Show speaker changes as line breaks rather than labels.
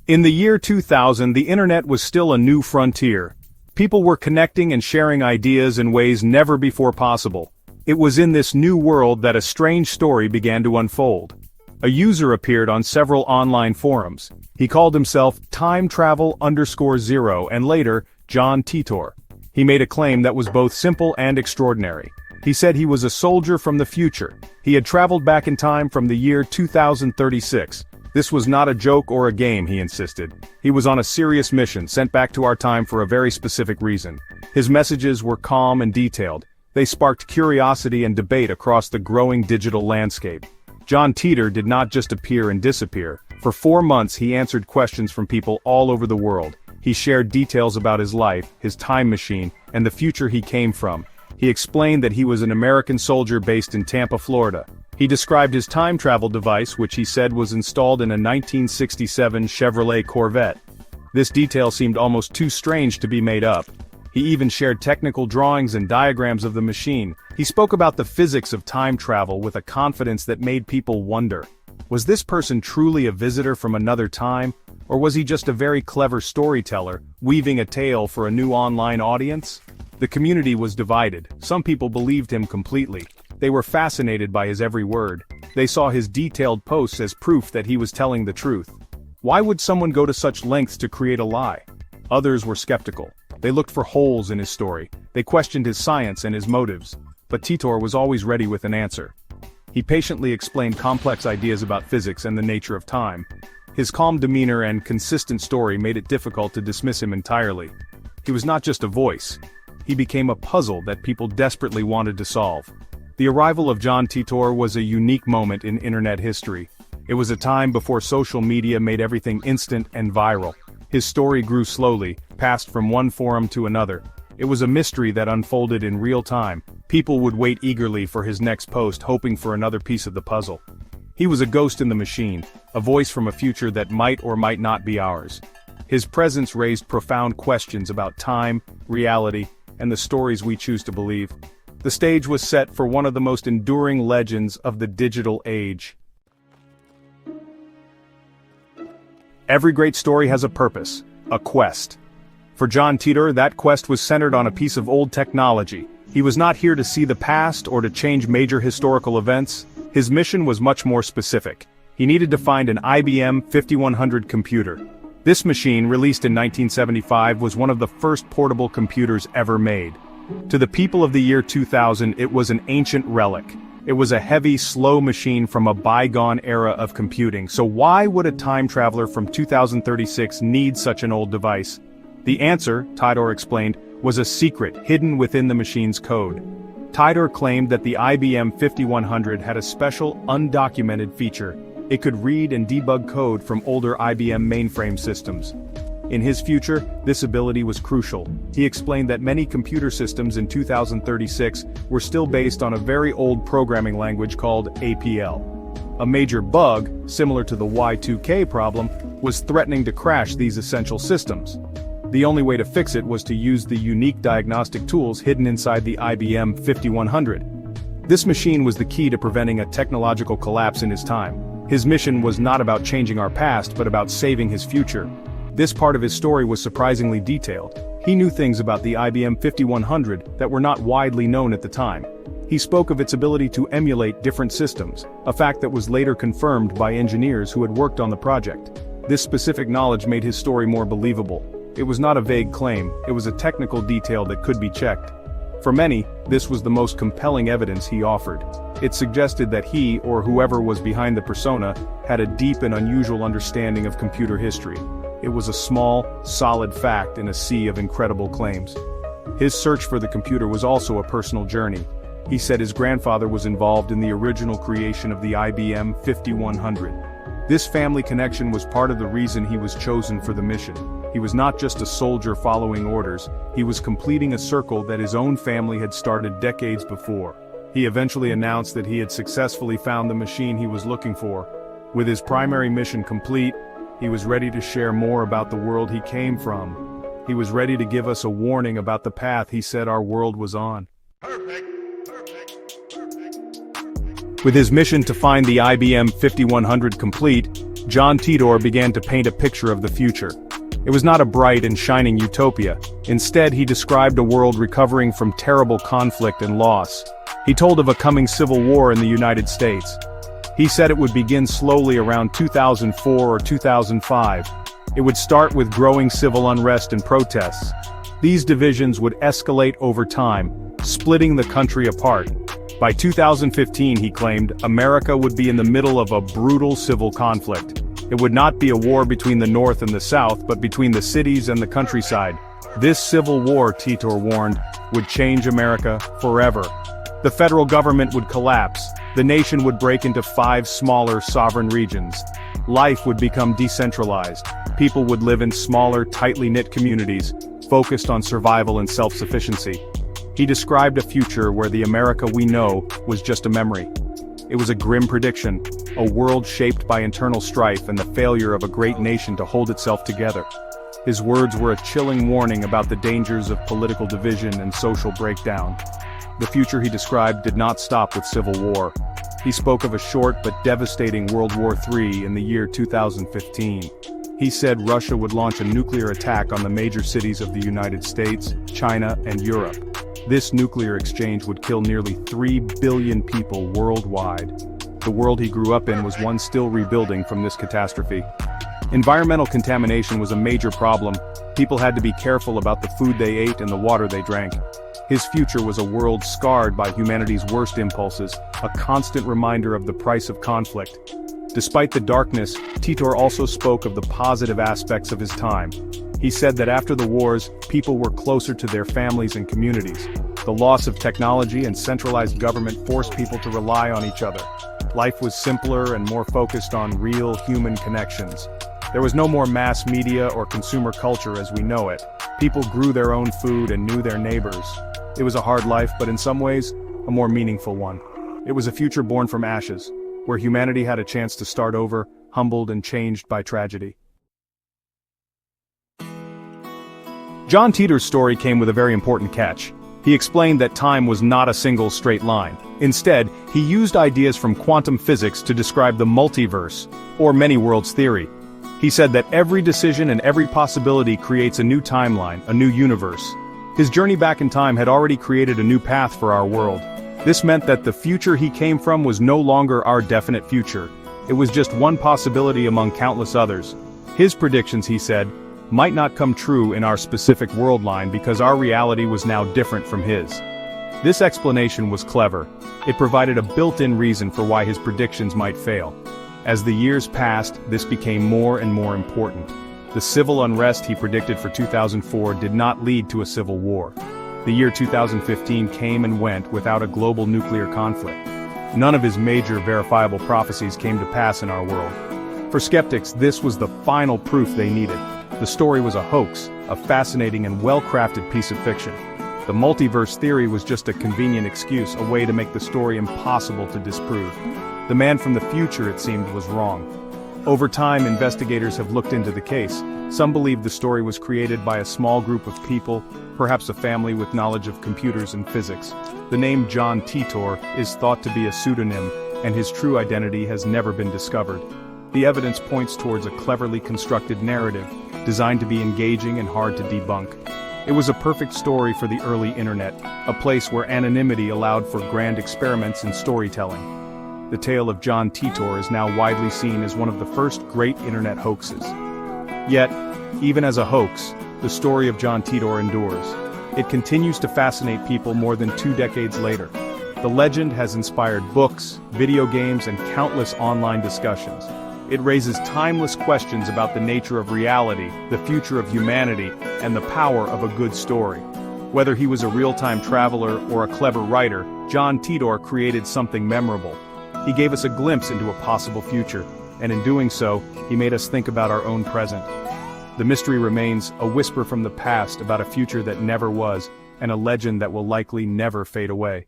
In the year 2000, the internet was still a new frontier. People were connecting and sharing ideas in ways never before possible. It was in this new world that a strange story began to unfold. A user appeared on several online forums. He called himself Time_Travel_0 and later, John Titor. He made a claim that was both simple and extraordinary. He said he was a soldier from the future. He had traveled back in time from the year 2036. This was not a joke or a game, he insisted. He was on a serious mission sent back to our time for a very specific reason. His messages were calm and detailed. They sparked curiosity and debate across the growing digital landscape. John Titor did not just appear and disappear. For 4 months he answered questions from people all over the world. He shared details about his life, his time machine, and the future he came from. He explained that he was an American soldier based in Tampa, Florida. He described his time travel device, which he said was installed in a 1967 Chevrolet Corvette. This detail seemed almost too strange to be made up. He even shared technical drawings and diagrams of the machine. He spoke about the physics of time travel with a confidence that made people wonder. Was this person truly a visitor from another time, or was he just a very clever storyteller, weaving a tale for a new online audience? The community was divided. Some people believed him completely. They were fascinated by his every word. They saw his detailed posts as proof that he was telling the truth. Why would someone go to such lengths to create a lie? Others were skeptical. They looked for holes in his story. They questioned his science and his motives. But Titor was always ready with an answer. He patiently explained complex ideas about physics and the nature of time. His calm demeanor and consistent story made it difficult to dismiss him entirely. He was not just a voice. He became a puzzle that people desperately wanted to solve. The arrival of John Titor was a unique moment in internet history. It was a time before social media made everything instant and viral. His story grew slowly, passed from one forum to another. It was a mystery that unfolded in real time. People would wait eagerly for his next post, hoping for another piece of the puzzle. He was a ghost in the machine, a voice from a future that might or might not be ours. His presence raised profound questions about time, reality, and the stories we choose to believe. The stage was set for one of the most enduring legends of the digital age. Every great story has a purpose, a quest. For John Titor, that quest was centered on a piece of old technology. He was not here to see the past or to change major historical events. His mission was much more specific. He needed to find an IBM 5100 computer. This machine, released in 1975, was one of the first portable computers ever made. To the people of the year 2000, it was an ancient relic. It was a heavy, slow machine from a bygone era of computing. So why would a time traveler from 2036 need such an old device? The answer, Titor explained, was a secret hidden within the machine's code. Titor claimed that the IBM 5100 had a special, undocumented feature. It could read and debug code from older IBM mainframe systems. In his future, this ability was crucial. He explained that many computer systems in 2036 were still based on a very old programming language called APL. A major bug, similar to the Y2K problem, was threatening to crash these essential systems. The only way to fix it was to use the unique diagnostic tools hidden inside the IBM 5100. This machine was the key to preventing a technological collapse in his time. His mission was not about changing our past but about saving his future. This part of his story was surprisingly detailed. He knew things about the IBM 5100 that were not widely known at the time. He spoke of its ability to emulate different systems, a fact that was later confirmed by engineers who had worked on the project. This specific knowledge made his story more believable. It was not a vague claim, it was a technical detail that could be checked. For many, this was the most compelling evidence he offered. It suggested that he, or whoever was behind the persona, had a deep and unusual understanding of computer history. It was a small, solid fact in a sea of incredible claims. His search for the computer was also a personal journey. He said his grandfather was involved in the original creation of the IBM 5100. This family connection was part of the reason he was chosen for the mission. He was not just a soldier following orders, he was completing a circle that his own family had started decades before. He eventually announced that he had successfully found the machine he was looking for. With his primary mission complete, he was ready to share more about the world he came from. He was ready to give us a warning about the path he said our world was on.
Perfect.
With his mission to find the IBM 5100 complete, John Titor began to paint a picture of the future. It was not a bright and shining utopia. Instead, he described a world recovering from terrible conflict and loss. He told of a coming civil war in the United States. He said it would begin slowly around 2004 or 2005. It would start with growing civil unrest and protests. These divisions would escalate over time, splitting the country apart. By 2015, he claimed, America would be in the middle of a brutal civil conflict. It would not be a war between the North and the South, but between the cities and the countryside. This civil war, Titor warned, would change America forever. The federal government would collapse. The nation would break into 5 smaller sovereign regions. Life would become decentralized. People would live in smaller, tightly knit communities, focused on survival and self-sufficiency. He described a future where the America we know was just a memory. It was a grim prediction, a world shaped by internal strife and the failure of a great nation to hold itself together. His words were a chilling warning about the dangers of political division and social breakdown. The future he described did not stop with civil war. He spoke of a short but devastating World War III in the year 2015. He said Russia would launch a nuclear attack on the major cities of the United States, China, and Europe. This nuclear exchange would kill nearly 3 billion people worldwide. The world he grew up in was one still rebuilding from this catastrophe. Environmental contamination was a major problem. People had to be careful about the food they ate and the water they drank. His future was a world scarred by humanity's worst impulses, a constant reminder of the price of conflict. Despite the darkness, Titor also spoke of the positive aspects of his time. He said that after the wars, people were closer to their families and communities. The loss of technology and centralized government forced people to rely on each other. Life was simpler and more focused on real human connections. There was no more mass media or consumer culture as we know it. People grew their own food and knew their neighbors. It was a hard life, but in some ways, a more meaningful one. It was a future born from ashes, where humanity had a chance to start over, humbled and changed by tragedy. John Titor's story came with a very important catch. He explained that time was not a single straight line. Instead, he used ideas from quantum physics to describe the multiverse, or many worlds theory. He said that every decision and every possibility creates a new timeline, a new universe. His journey back in time had already created a new path for our world. This meant that the future he came from was no longer our definite future. It was just one possibility among countless others. His predictions, he said, might not come true in our specific world line because our reality was now different from his. This explanation was clever. It provided a built-in reason for why his predictions might fail. As the years passed, this became more and more important. The civil unrest he predicted for 2004 did not lead to a civil war. The year 2015 came and went without a global nuclear conflict. None of his major verifiable prophecies came to pass in our world. For skeptics, this was the final proof they needed. The story was a hoax, a fascinating and well-crafted piece of fiction. The multiverse theory was just a convenient excuse, a way to make the story impossible to disprove. The man from the future, it seemed, was wrong. Over time, investigators have looked into the case. Some believe the story was created by a small group of people, perhaps a family with knowledge of computers and physics. The name John Titor is thought to be a pseudonym, and his true identity has never been discovered. The evidence points towards a cleverly constructed narrative, designed to be engaging and hard to debunk. It was a perfect story for the early internet, a place where anonymity allowed for grand experiments in storytelling. The tale of John Titor is now widely seen as one of the first great internet hoaxes. Yet, even as a hoax, the story of John Titor endures. It continues to fascinate people more than 2 decades later. The legend has inspired books, video games, and countless online discussions. It raises timeless questions about the nature of reality, the future of humanity, and the power of a good story. Whether he was a real-time traveler or a clever writer, John Titor created something memorable. He gave us a glimpse into a possible future, and in doing so, he made us think about our own present. The mystery remains, a whisper from the past about a future that never was, and a legend that will likely never fade away.